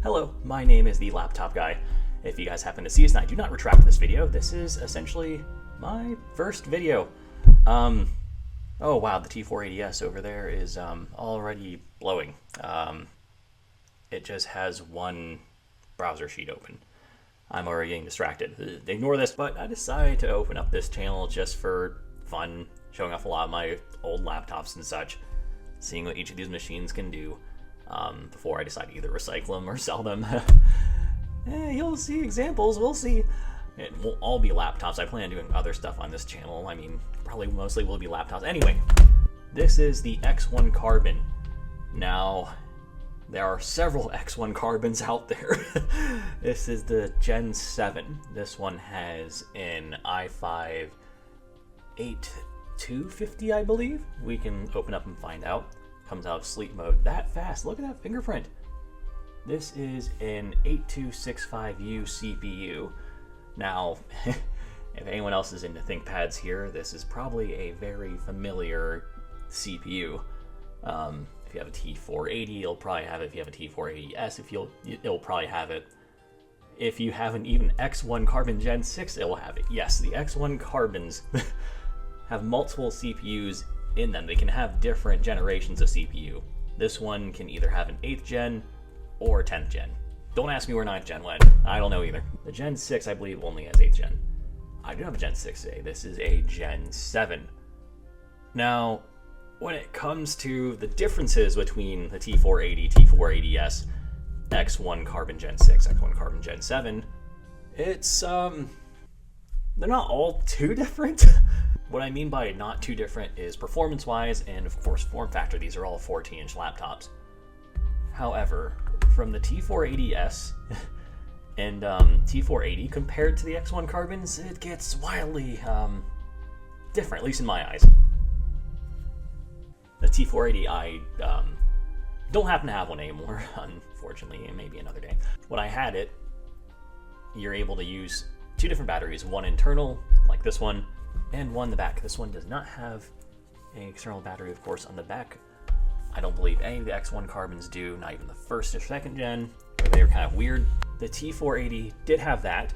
Hello, my name is the Laptop Guy. If you guys happen to see us, and I do not retract this video, this is essentially my first video. Oh wow, the T480S over there is already blowing. It just has one browser sheet open. I'm already getting distracted. Ignore this, but I decided to open up this channel just for fun, showing off a lot of my old laptops and such, seeing what each of these machines can do. Before I decide to either recycle them or sell them. You'll see examples, we'll see. It won't all be laptops. I plan on doing other stuff on this channel. I mean, probably mostly will be laptops. Anyway, this is the X1 Carbon. Now, there are several X1 Carbons out there. This is the Gen 7. This one has an i5 8250, I believe. We can open up and find out. Comes out of sleep mode that fast. Look at that fingerprint. This is an 8265U CPU. Now, if anyone else is into ThinkPads here, this is probably a very familiar CPU. If you have a T480, you'll probably have it. If you have a T480S, it'll probably have it. If you have an even X1 Carbon Gen 6, it will have it. Yes, the X1 Carbons have multiple CPUs in them. They can have different generations of CPU. This one can either have an 8th gen or 10th gen. Don't ask me where 9th gen went. I don't know either. The Gen 6, I believe, only has 8th gen. I do have a Gen 6 today. This is a Gen 7. Now, when it comes to the differences between the T480, T480S, X1 Carbon Gen 6, X1 Carbon Gen 7, it's, they're not all too different. What I mean by not too different is performance-wise and, of course, form factor. These are all 14-inch laptops. However, from the T480S and T480 compared to the X1 Carbons, it gets wildly different, at least in my eyes. The T480, I don't happen to have one anymore, unfortunately, and maybe another day. When I had it, you're able to use two different batteries, one internal, like this one, and one in the back. This one does not have an external battery, of course, on the back. I don't believe any of the X1 Carbons do, not even the first or second gen. They were kind of weird. The T480 did have that.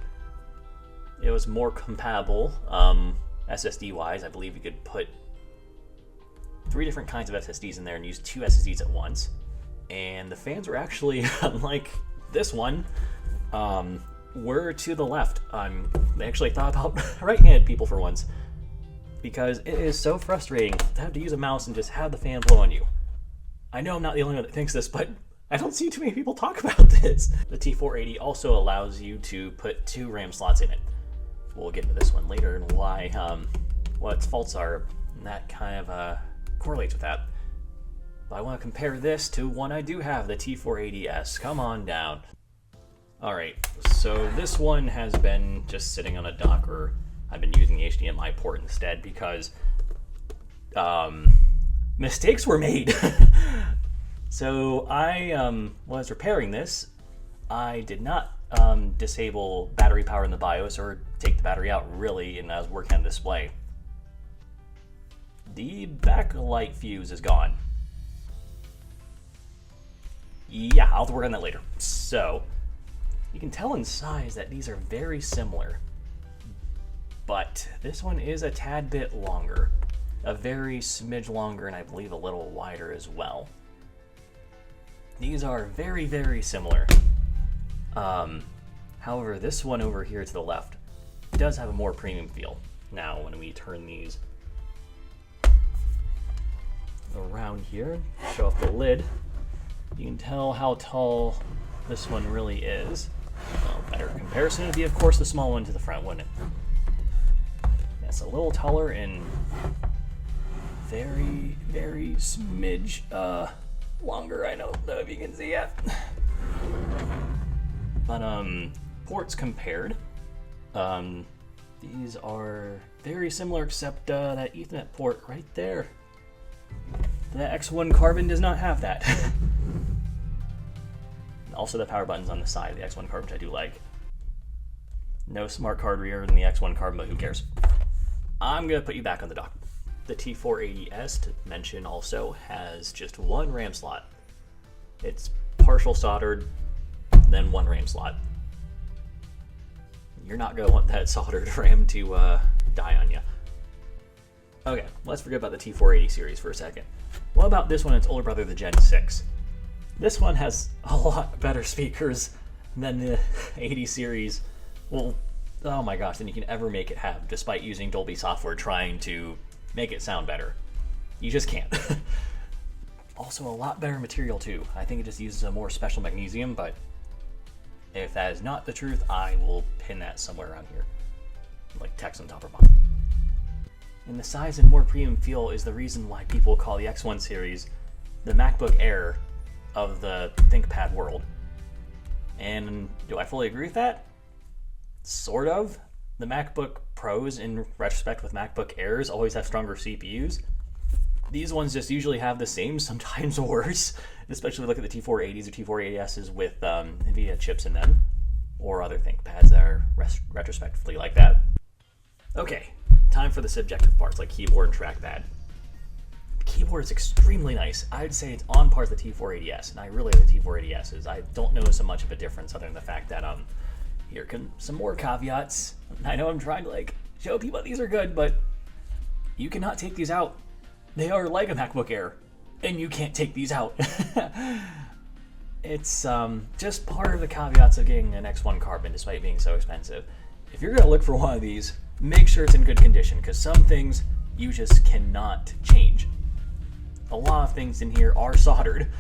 It was more compatible SSD-wise. I believe you could put 3 different kinds of SSDs in there and use 2 SSDs at once. And the fans were actually, unlike this one, were to the left. They actually thought about right-handed people for once, because it is so frustrating to have to use a mouse and just have the fan blow on you. I know I'm not the only one that thinks this, but I don't see too many people talk about this. The T480 also allows you to put 2 RAM slots in it. We'll get into this one later and why, what its faults are, and that kind of correlates with that. But I want to compare this to one I do have, the T480S. Come on down. Alright, so this one has been just sitting on a Docker. I've been using the HDMI port instead because mistakes were made. So I was repairing this. I did not disable battery power in the BIOS or take the battery out really, and I was working on the display. The backlight fuse is gone. Yeah, I'll have to work on that later. So you can tell in size that these are very similar, but this one is a tad bit longer, a very smidge longer, and I believe a little wider as well. These are very, very similar. However, this one over here to the left does have a more premium feel. Now, when we turn these around here, show off the lid, you can tell how tall this one really is. Well, better comparison would be, of course, the small one to the front, wouldn't it? That's a little taller and very, very smidge longer. I don't know if you can see it. But ports compared, these are very similar, except that Ethernet port right there. The X1 Carbon does not have that. Also, the power button's on the side of the X1 Carbon, which I do like. No smart card reader in the X1 Carbon, but who cares? I'm going to put you back on the dock. The T480S, to mention also, has just one RAM slot. It's partial soldered. then 1 RAM slot. You're not going to want that soldered RAM to die on you. Okay, let's forget about the T480 series for a second. What about this one and its older brother, the Gen 6? This one has a lot better speakers than the 80 series. Well, oh my gosh, than you can ever make it have, despite using Dolby software trying to make it sound better. You just can't. Also, a lot better material too. I think it just uses a more special magnesium, but if that is not the truth, I will pin that somewhere around here. Like text on top or bottom. And the size and more premium feel is the reason why people call the X1 series the MacBook Air of the ThinkPad world. And do I fully agree with that? Sort of. The MacBook Pros, in retrospect with MacBook Airs, always have stronger CPUs. These ones just usually have the same, sometimes worse, especially look at the T480s or T480Ss with NVIDIA chips in them, or other ThinkPads that are retrospectively like that. Okay, time for the subjective parts like keyboard and trackpad. The keyboard is extremely nice. I would say it's on par with the T480S, and I really like the T480Ss. I don't notice so much of a difference other than the fact that here come some more caveats. I know I'm trying to show people these are good, but you cannot take these out. They are like a MacBook Air, and you can't take these out. It's just part of the caveats of getting an X1 Carbon, despite being so expensive. If you're going to look for one of these, make sure it's in good condition, because some things you just cannot change. A lot of things in here are soldered,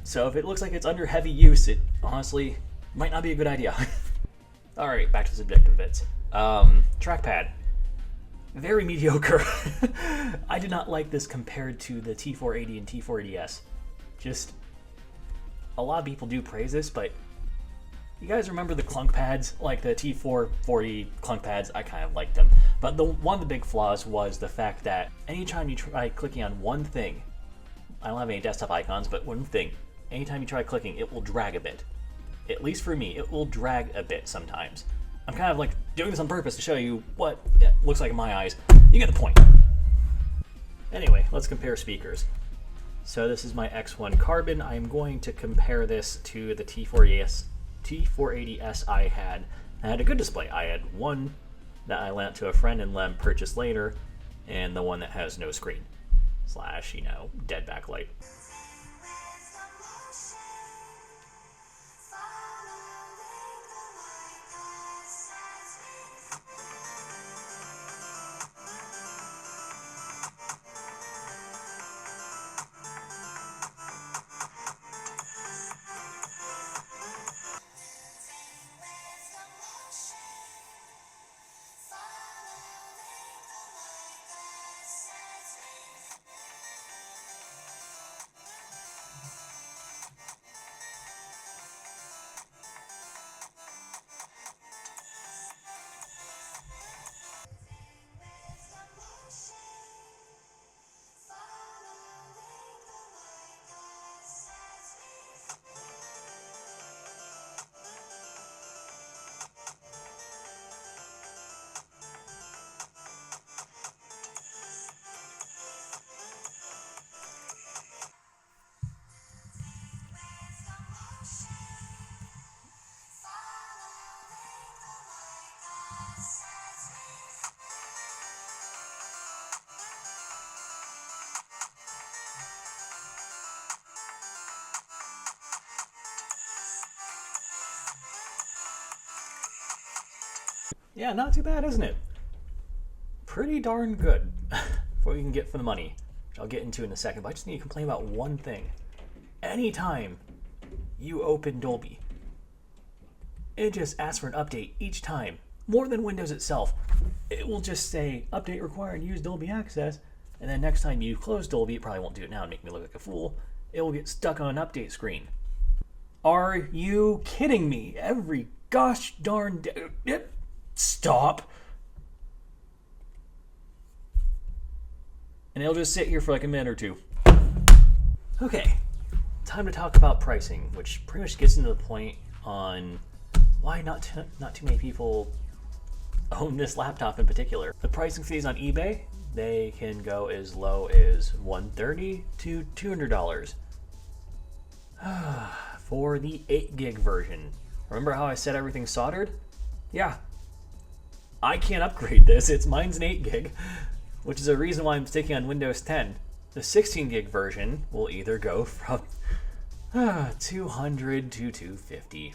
so if it looks like it's under heavy use, it honestly might not be a good idea. Alright, back to the subjective bits. Trackpad. Very mediocre. I did not like this compared to the T480 and T480S. Just, a lot of people do praise this, but you guys remember the clunk pads? Like the T440 clunk pads? I kind of liked them. But one of the big flaws was the fact that anytime you try clicking on one thing, I don't have any desktop icons, but one thing, anytime you try clicking, it will drag a bit. At least for me, it will drag a bit sometimes. I'm kind of doing this on purpose to show you what it looks like in my eyes. You get the point. Anyway, let's compare speakers. So this is my X1 Carbon. I'm going to compare this to the T480S I had. I had a good display. I had one that I lent to a friend and let him purchase later, and the one that has no screen / dead backlight. Yeah, not too bad, isn't it? Pretty darn good for what you can get for the money, which I'll get into in a second, but I just need to complain about one thing. Anytime you open Dolby, it just asks for an update each time, more than Windows itself. It will just say, update required, use Dolby Access, and then next time you close Dolby, it probably won't do it now and make me look like a fool, it will get stuck on an update screen. Are you kidding me? Every gosh darn day. Stop. And it'll just sit here for a minute or two. Okay, time to talk about pricing, which pretty much gets into the point on why not too many people own this laptop in particular. The pricing fees on eBay, they can go as low as $130 to $200 for the 8 gig version. Remember how I said everything's soldered? Yeah. I can't upgrade this. Mine's an 8 gig, which is a reason why I'm sticking on Windows 10. The 16 gig version will either go from 200 to 250.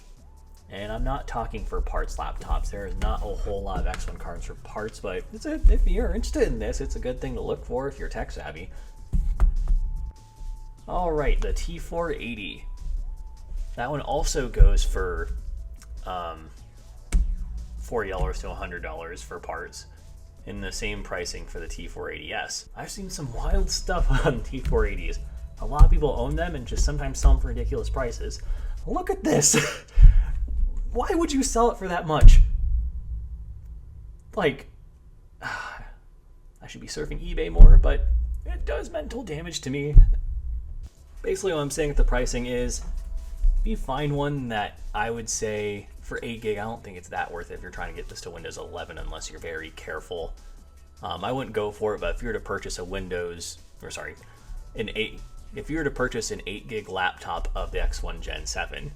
And I'm not talking for parts laptops. There is not a whole lot of X1 cards for parts, but if you're interested in this, it's a good thing to look for if you're tech savvy. Alright, the T480. That one also goes for $40 to $100 for parts, in the same pricing for the T480S. I've seen some wild stuff on T480s. A lot of people own them and just sometimes sell them for ridiculous prices. Look at this! Why would you sell it for that much? Like, I should be surfing eBay more, but it does mental damage to me. Basically what I'm saying with the pricing is, if you find one that I would say for 8 gig, I don't think it's that worth it if you're trying to get this to Windows 11 unless you're very careful. I wouldn't go for it, but if you were to purchase if you were to purchase an 8 gig laptop of the X1 Gen 7,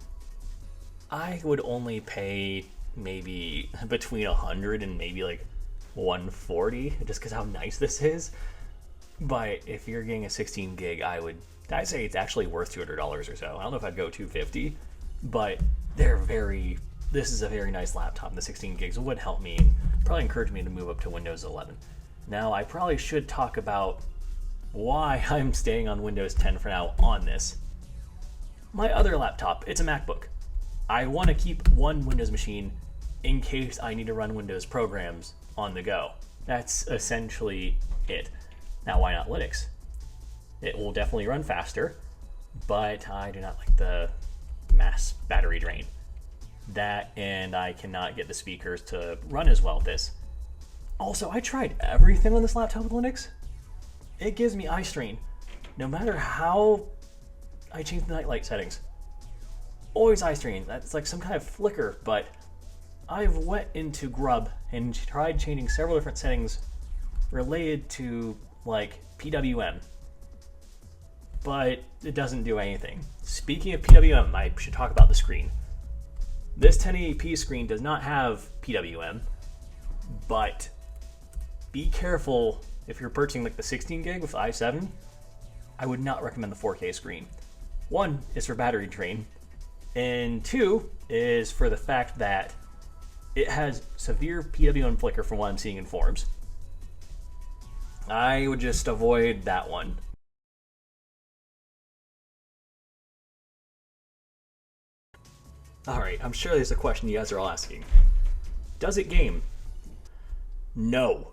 I would only pay maybe between 100 and maybe like 140 just because how nice this is. But if you're getting a 16 gig, I'd say it's actually worth $200 or so. I don't know if I'd go 250, but this is a very nice laptop, and the 16 gigs would help me and probably encourage me to move up to Windows 11. Now, I probably should talk about why I'm staying on Windows 10 for now on this. My other laptop, it's a MacBook. I want to keep one Windows machine in case I need to run Windows programs on the go. That's essentially it. Now, why not Linux? It will definitely run faster, but I do not like the mass battery drain. That, and I cannot get the speakers to run as well with this. Also, I tried everything on this laptop with Linux. It gives me eye strain, no matter how I change the nightlight settings. Always eye strain. That's like some kind of flicker, but I've went into Grub and tried changing several different settings related to like PWM, but it doesn't do anything. Speaking of PWM, I should talk about the screen. This 1080p screen does not have PWM, but be careful if you're purchasing like the 16 gig with i7. I would not recommend the 4K screen. One is for battery drain, and two is for the fact that it has severe PWM flicker from what I'm seeing in forums. I would just avoid that one. Alright, I'm sure there's a question you guys are all asking. Does it game? No.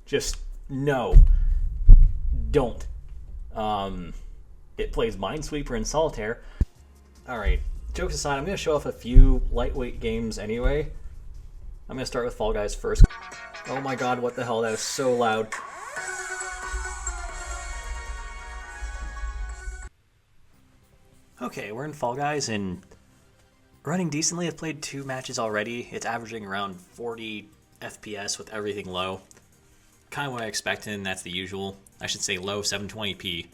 Just no. Don't. It plays Minesweeper and Solitaire. Alright, jokes aside, I'm going to show off a few lightweight games anyway. I'm going to start with Fall Guys first. Oh my god, what the hell, that was so loud. Okay, we're in Fall Guys and running decently. I've played 2 matches already. It's averaging around 40 FPS with everything low. Kind of what I expected, and that's the usual. I should say low 720p.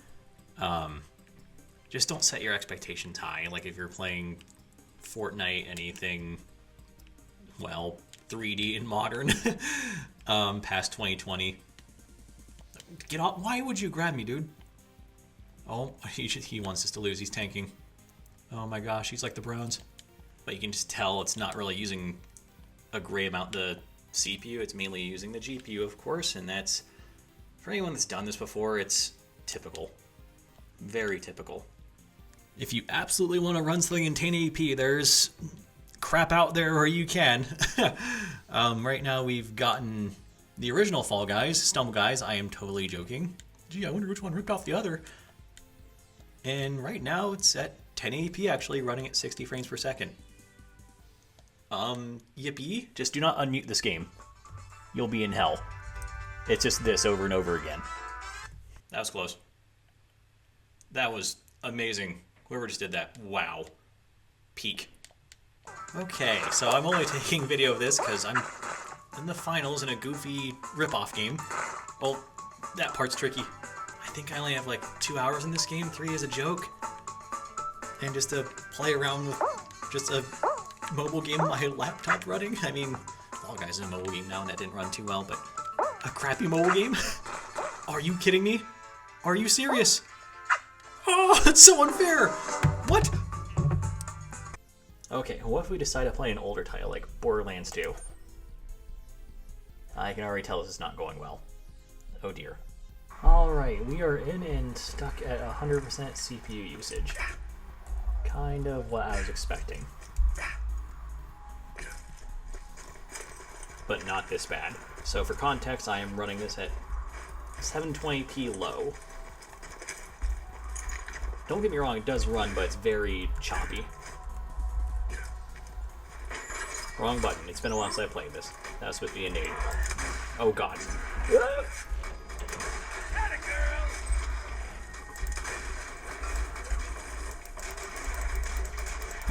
Just don't set your expectations high. Like if you're playing Fortnite, anything, well, 3D and modern, past 2020. Get off! Why would you grab me, dude? Oh, he wants us to lose. He's tanking. Oh my gosh, he's like the Browns. But you can just tell it's not really using a great amount of the CPU. It's mainly using the GPU, of course, and that's, for anyone that's done this before, it's typical. Very typical. If you absolutely want to run something in 1080p, there's crap out there where you can. Right now we've gotten the original Fall Guys, Stumble Guys. I am totally joking. Gee, I wonder which one ripped off the other. And right now it's at 1080p actually, running at 60 frames per second. Yippee. Just do not unmute this game. You'll be in hell. It's just this over and over again. That was close. That was amazing. Whoever just did that, wow. Peak. Okay, so I'm only taking video of this because I'm in the finals in a goofy rip-off game. Well, that part's tricky. I think I only have like 2 hours in this game, 3 as a joke. And just to play around with just a mobile game on my laptop running. I mean, Fall Guys is a mobile game now and that didn't run too well, but a crappy mobile game? Are you kidding me? Are you serious? Oh, that's so unfair! What? Okay, what if we decide to play an older title like Borderlands 2? I can already tell this is not going well. Oh dear. Alright, we are in and stuck at 100% CPU usage. Kind of what I was expecting. But not this bad. So for context, I am running this at 720p low. Don't get me wrong, it does run, but it's very choppy. Wrong button. It's been a while since I played this. That was supposed to be a nade. Oh god.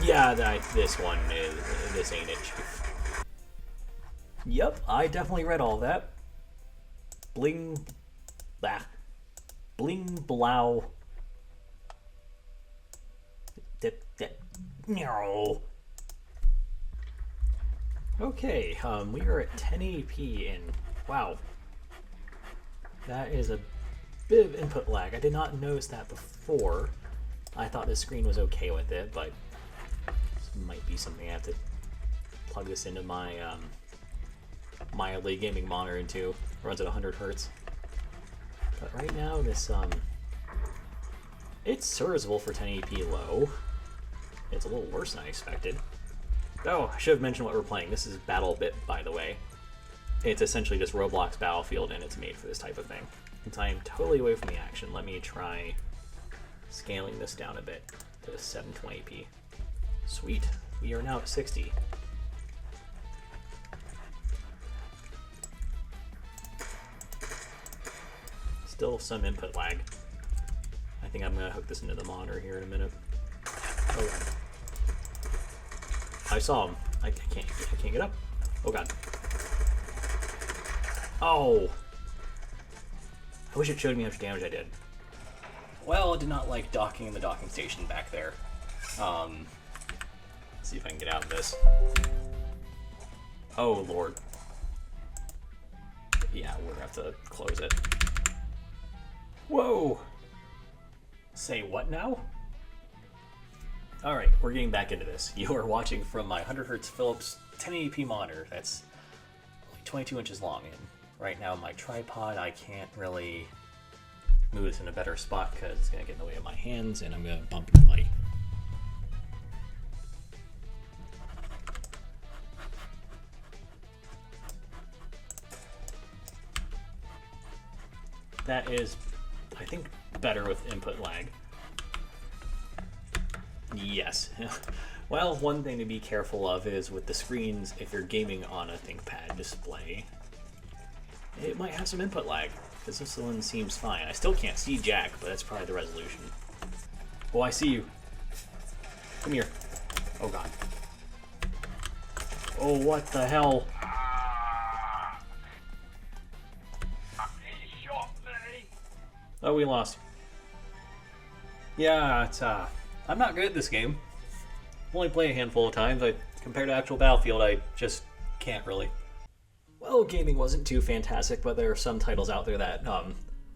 Yeah, this ain't it. Yep, I definitely read all that. Bling, blah, bling, blow. No. Okay, we are at 1080p and wow, that is a bit of input lag. I did not notice that before. I thought the screen was okay with it, but this might be something I have to plug this into my mildly gaming monitor into. It runs at 100 hertz. But right now, this it's serviceable for 1080p low. It's a little worse than I expected. Oh, I should have mentioned what we're playing. This is BattleBit, by the way. It's essentially just Roblox Battlefield, and it's made for this type of thing. Since I am totally away from the action, let me try scaling this down a bit to 720p. Sweet. We are now at 60. Still some input lag. I think I'm going to hook this into the monitor here in a minute. Oh god. I saw him. I can't get up. Oh god. Oh! I wish it showed me how much damage I did. Well, I did not like docking in the docking station back there. Let's see if I can get out of this. Oh lord. Yeah, we're gonna have to close it. Whoa! Say what now? Alright, we're getting back into this. You are watching from my 100Hz Philips 1080p monitor that's like 22 inches long, and right now my tripod, I can't really move this in a better spot because it's going to get in the way of my hands and I'm going to bump into the mic. That is, I think, better with input lag. Yes. Well, one thing to be careful of is with the screens, if you're gaming on a ThinkPad display, it might have some input lag, because this one seems fine. I still can't see Jack, but that's probably the resolution. Oh, I see you. Come here. Oh, God. Oh, what the hell? Oh, we lost. Yeah, it's, I'm not good at this game. I've only played a handful of times. Compared to actual Battlefield, I just can't really. Well, gaming wasn't too fantastic, but there are some titles out there that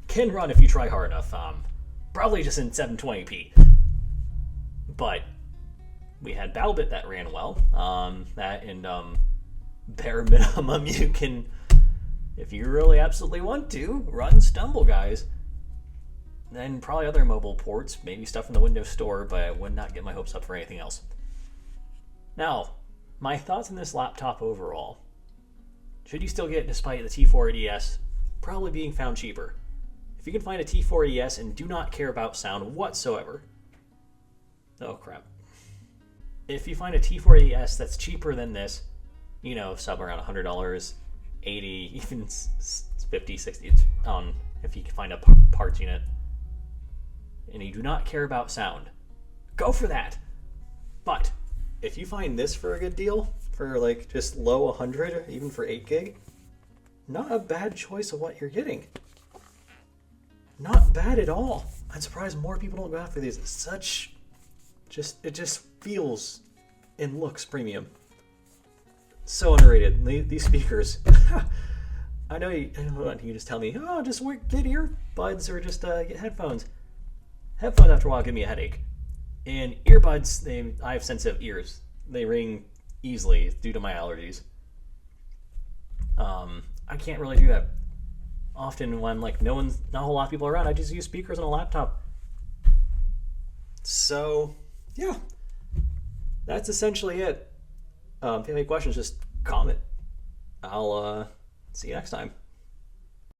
can run if you try hard enough. Probably just in 720p. But we had BattleBit that ran well. That and bare minimum, you can, if you really absolutely want to, run Stumble Guys. Then probably other mobile ports, maybe stuff from the Windows Store, but I would not get my hopes up for anything else. Now, my thoughts on this laptop overall. Should you still get it despite the T480S probably being found cheaper? If you can find a T480S and do not care about sound whatsoever. Oh crap. If you find a T480S that's cheaper than this, you know, somewhere around $100, 80, even 50, 60, if you can find a parts unit, and you do not care about sound, go for that. But if you find this for a good deal, for like just low 100, even for 8 gig, not a bad choice of what you're getting. Not bad at all. I'm surprised more people don't go after these. It's such, it just feels and looks premium. So underrated. These speakers. I know you just tell me, oh, just get earbuds or just get headphones. Headphones after a while give me a headache. And earbuds, I have sensitive ears. They ring easily due to my allergies. I can't really do that often when not a whole lot of people around. I just use speakers on a laptop. So yeah, that's essentially it. If you have any questions, just comment. I'll see you next time.